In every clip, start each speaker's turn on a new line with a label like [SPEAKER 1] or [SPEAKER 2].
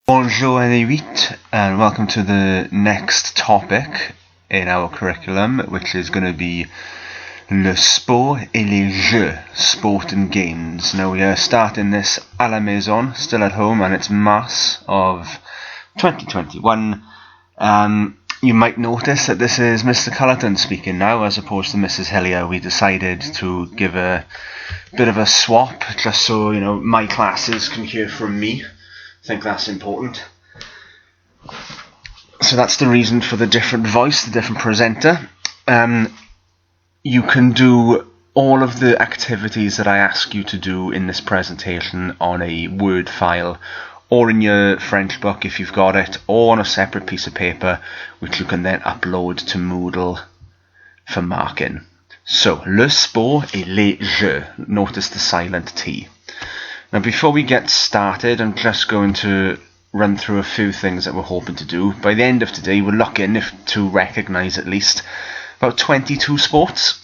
[SPEAKER 1] Bonjour année 8 and welcome to the next topic in our curriculum, which is going to be le sport et les jeux, sport and games. Now we are starting this à la maison, still at home, and it's Mars of 2021. You might notice that this is Mr. Cullerton speaking now as opposed to Mrs. Hillier. We decided to give a bit of a swap just so my classes can hear from me. I think that's important. So that's the reason for the different voice, the different presenter. You can do all of the activities that I ask you to do in this presentation on a Word file or in your French book if you've got it, or on a separate piece of paper which you can then upload to Moodle for marking. So, le sport et les jeux. Notice the silent T. Now before we get started, I'm just going to run through a few things that we're hoping to do. By the end of today, we're looking to recognise at least about 22 sports.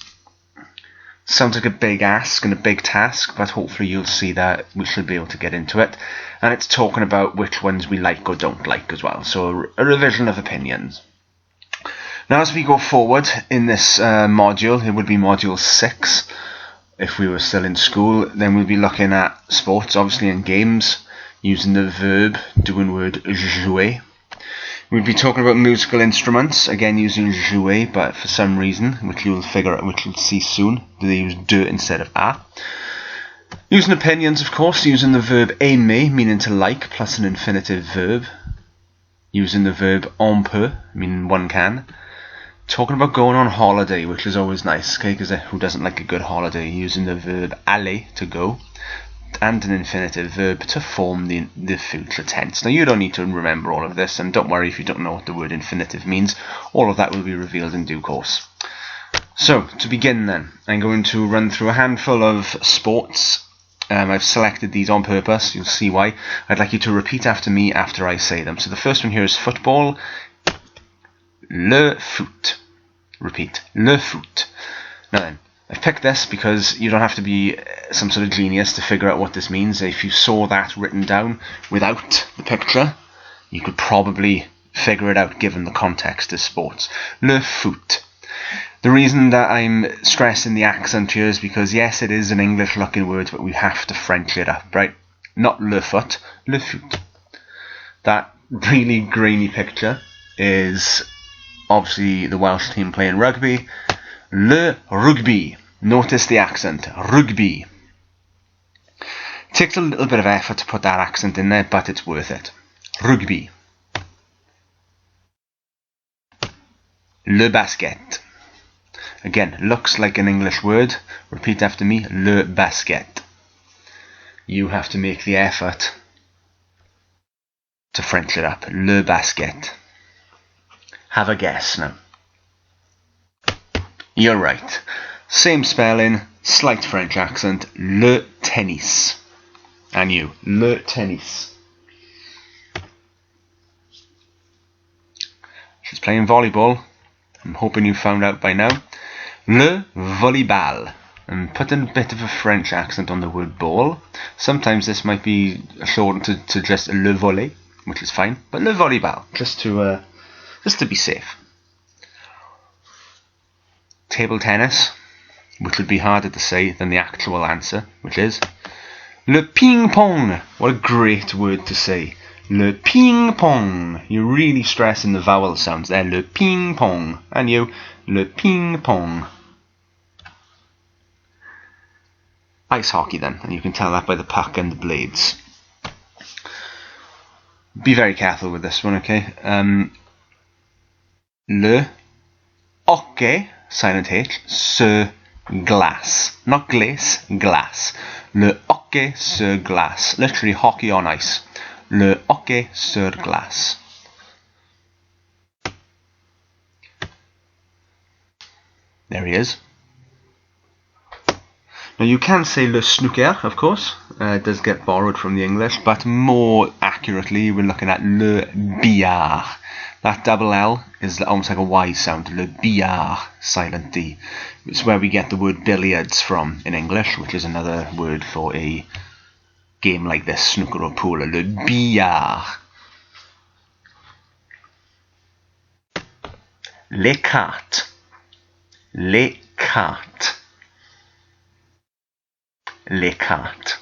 [SPEAKER 1] Sounds like a big ask and a big task, but hopefully you'll see that we should be able to get into it. And it's talking about which ones we like or don't like as well. So a revision of opinions. Now as we go forward in this module, it would be module 6. If we were still in school, then we'll be looking at sports, obviously, and games, using the verb, doing word jouer. We'll be talking about musical instruments, again using jouer, but for some reason, which you'll figure out, which you'll see soon, they use de instead of a. Using opinions, of course, using the verb aimer, meaning to like, plus an infinitive verb. Using the verb on peut, meaning one can. Talking about going on holiday, which is always nice, okay, because who doesn't like a good holiday? Using the verb aller, to go, and an infinitive verb to form the future tense. Now you don't need to remember all of this, and don't worry if you don't know what the word infinitive means. All of that will be revealed in due course. So, to begin then, I'm going to run through a handful of sports. I've selected these on purpose, you'll see why. I'd like you to repeat after me after I say them. So the first one here is football. Le foot. Repeat. Le foot. Now then, I've picked this because you don't have to be some sort of genius to figure out what this means. If you saw that written down without the picture, you could probably figure it out given the context of sports. Le foot. The reason that I'm stressing the accent here is because, yes, it is an English-looking word, but we have to French it up, right? Not le foot, le foot. That really grainy picture is obviously the Welsh team playing rugby. Le rugby. Notice the accent. Rugby. It takes a little bit of effort to put that accent in there, but it's worth it. Rugby. Le basket. Again, looks like an English word. Repeat after me. Le basket. You have to make the effort to French it up. Le basket. Have a guess now. You're right. Same spelling, slight French accent. Le tennis. And you. Le tennis. She's playing volleyball. I'm hoping you found out by now. Le volleyball. I'm putting a bit of a French accent on the word ball. Sometimes this might be shortened to just le volley, which is fine. But le volleyball, just to be safe. Table tennis, which would be harder to say than the actual answer, which is le ping pong. What a great word to say. Le ping pong. You're really stressing the vowel sounds there. Le ping pong. And you, le ping pong. Ice hockey then, and you can tell that by the puck and the blades. Be very careful with this one, okay? Le hockey, silent H, sur glace. Not glace, glace. Le hockey sur glace. Literally hockey on ice. Le hockey sur glace. There he is. Now you can say le snooker, of course. It does get borrowed from the English, but more accurately we're looking at le billard. That double L is almost like a Y sound. Le billard, silent D. It's where we get the word billiards from in English, which is another word for a game like this, snooker or pool. Le billard. Les cartes. Les cartes. Les cartes.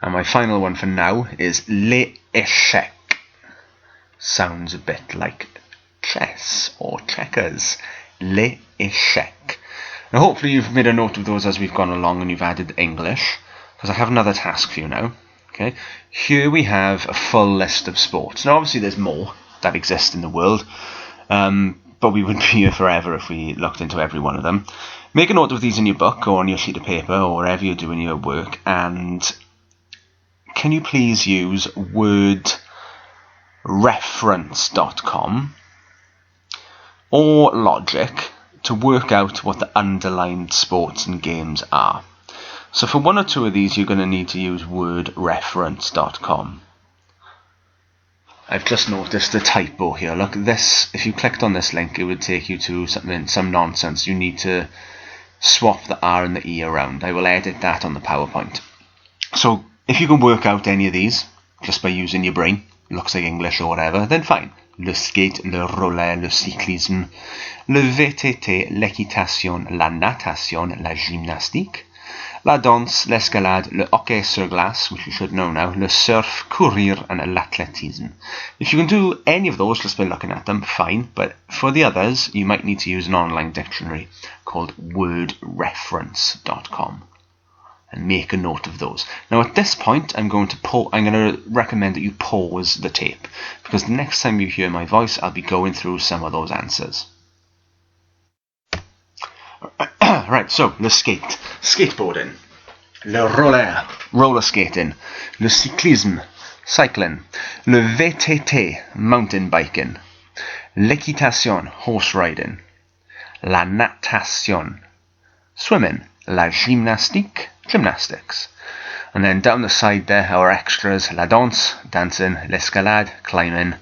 [SPEAKER 1] And my final one for now is les échecs. Sounds a bit like chess or checkers. Les échecs. Now hopefully you've made a note of those as we've gone along and you've added English, because I have another task for you now. Okay, here we have a full list of sports. Now obviously there's more that exist in the world, but we would be here forever if we looked into every one of them. Make a note of these in your book or on your sheet of paper or wherever you're doing your work, and can you please use wordreference.com or Logic to work out what the underlined sports and games are. So for one or two of these you're going to need to use wordreference.com. I've just noticed a typo here. Look, this, if you clicked on this link, it would take you to some nonsense. You need to swap the R and the E around. I will edit that on the PowerPoint. So if you can work out any of these just by using your brain, looks like English or whatever, then fine. Le skate, le roller, le cyclisme, le VTT, l'équitation, la natation, la gymnastique, la danse, l'escalade, le hockey sur glace, which you should know now, le surf, courir, and l'athlétisme. If you can do any of those just by looking at them, fine, but for the others, you might need to use an online dictionary called wordreference.com and make a note of those. Now at this point, I'm going to recommend that you pause the tape, because the next time you hear my voice, I'll be going through some of those answers. Right, so, le skate, skateboarding, le roller, roller skating, le cyclisme, cycling, le VTT, mountain biking, l'équitation, horse riding, la natation, swimming, la gymnastique, gymnastics. And then down the side there, our extras, la danse, dancing, l'escalade, climbing,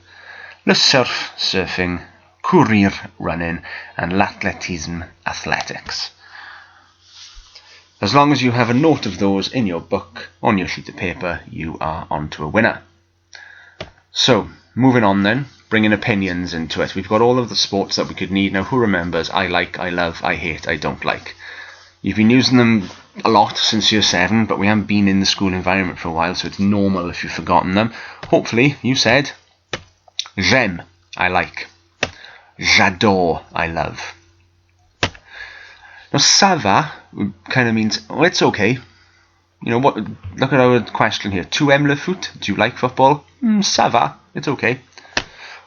[SPEAKER 1] le surf, surfing, courir, running, and l'athlétisme, athletics. As long as you have a note of those in your book, on your sheet of paper, you are on to a winner. So, moving on then, bringing opinions into it. We've got all of the sports that we could need. Now, who remembers I like, I love, I hate, I don't like? You've been using them a lot since year 7, but we haven't been in the school environment for a while, so it's normal if you've forgotten them. Hopefully, you said, j'aime, I like. J'adore, I love. Now, ça va kind of means, well, it's okay. You know what? Look at our question here. Tu aimes le foot? Do you like football? Ça va, it's okay.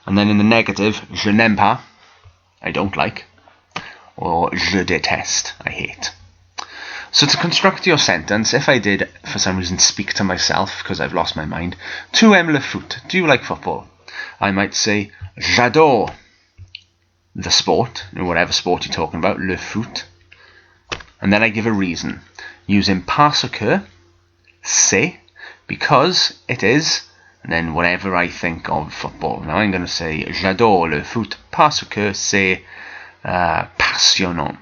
[SPEAKER 1] And then in the negative, je n'aime pas, I don't like. Or je déteste, I hate. So to construct your sentence, if I did, for some reason, speak to myself because I've lost my mind, tu aimes le foot? Do you like football? I might say, j'adore the sport, whatever sport you're talking about, le foot. And then I give a reason, using parce que, c'est, because it is, and then whatever I think of football. Now I'm going to say, j'adore le foot parce que c'est passionnant.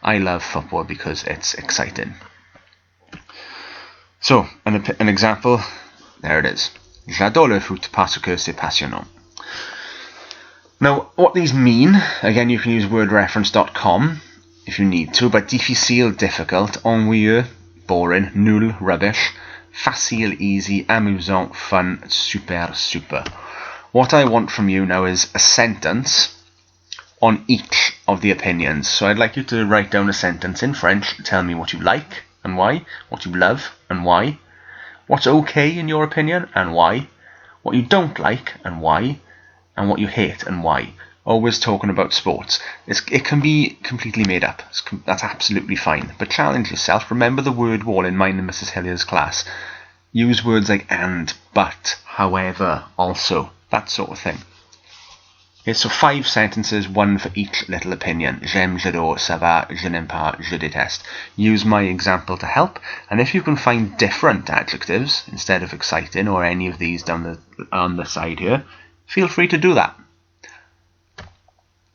[SPEAKER 1] I love football because it's exciting. So, an example, there it is. J'adore le foot parce que c'est passionnant. Now, what these mean, again, you can use wordreference.com if you need to, but difficile, difficult, ennuyeux, boring, nul, rubbish, facile, easy, amusant, fun, super, super. What I want from you now is a sentence on each of the opinions. So I'd like you to write down a sentence in French, tell me what you like and why, what you love and why, what's okay in your opinion and why, what you don't like and why, and what you hate and why. Always talking about sports. It can be completely made up. That's absolutely fine. But challenge yourself. Remember the word wall in mine and Mrs. Hillier's class. Use words like and, but, however, also, that sort of thing. Okay, so 5 sentences, 1 for each little opinion. J'aime, j'adore, ça va, je n'aime pas, je déteste. Use my example to help, and if you can find different adjectives instead of exciting or any of these down on the side here, feel free to do that.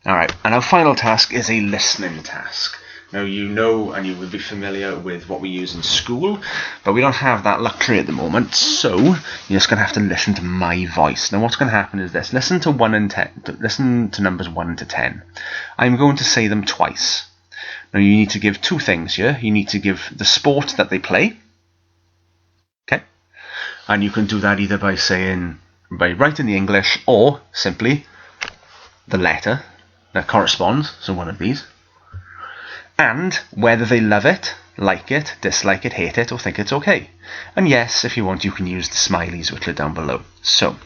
[SPEAKER 1] Alright, and our final task is a listening task. Now you know and you will be familiar with what we use in school, but we don't have that luxury at the moment, so you're just going to have to listen to my voice. Now what's going to happen is this. Listen to numbers 1 to 10. I'm going to say them twice. Now you need to give two things here. You need to give the sport that they play. Okay? And you can do that either by writing the English or simply the letter that corresponds, so one of these. And whether they love it, like it, dislike it, hate it, or think it's okay. And yes, if you want, you can use the smileys which are down below. So,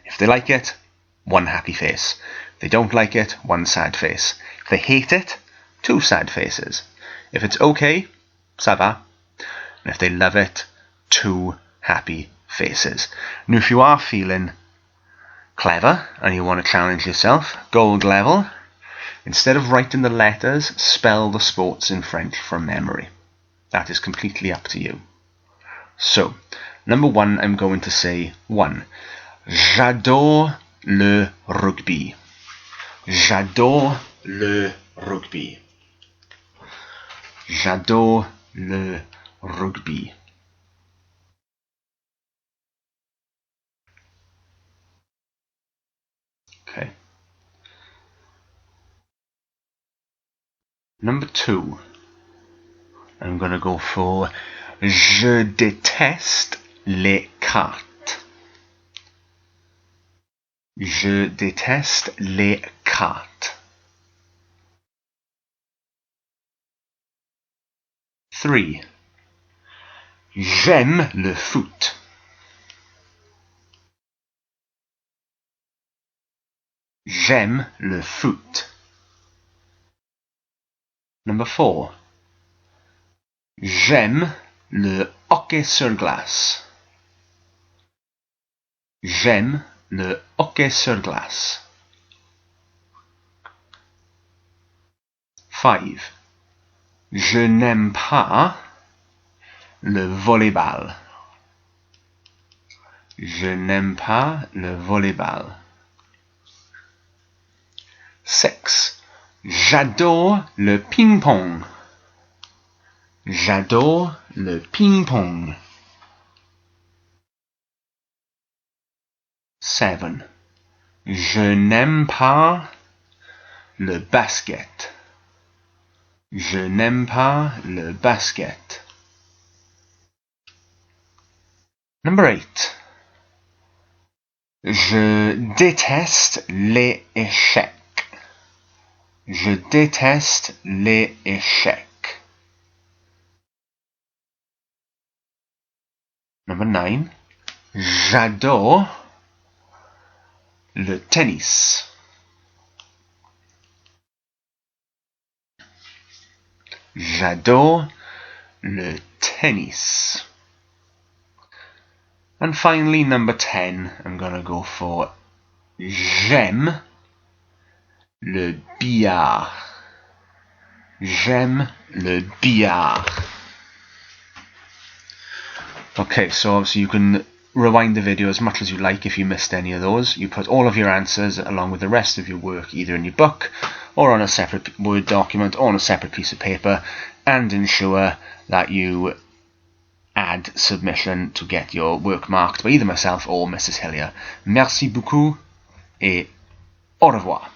[SPEAKER 1] if they like it, one happy face. If they don't like it, one sad face. If they hate it, two sad faces. If it's okay, ça va. And if they love it, two happy faces. Now if you are feeling clever and you want to challenge yourself, gold level, instead of writing the letters, spell the sports in French from memory. That is completely up to you. So, number 1, I'm going to say 1. J'adore le rugby. J'adore le rugby. J'adore le rugby. Okay. Number 2, I'm going to go for Je déteste les cartes. Je déteste les cartes. 3. J'aime le foot. J'aime le foot. Number 4. J'aime le hockey sur glace. J'aime le hockey sur glace. 5. Je n'aime pas le volleyball. Je n'aime pas le volleyball. 6. J'adore le ping-pong. J'adore le ping-pong. 7. Je n'aime pas le basket. Je n'aime pas le basket. Number 8. Je déteste les échecs. Je déteste les échecs. Number 9. J'adore le tennis. J'adore le tennis. And finally, number 10, I'm going to go for j'aime le billard. J'aime le billard. Okay, so obviously you can rewind the video as much as you like if you missed any of those. You put all of your answers along with the rest of your work either in your book or on a separate Word document or on a separate piece of paper, and ensure that you add submission to get your work marked by either myself or Mrs. Hillier. Merci beaucoup et au revoir.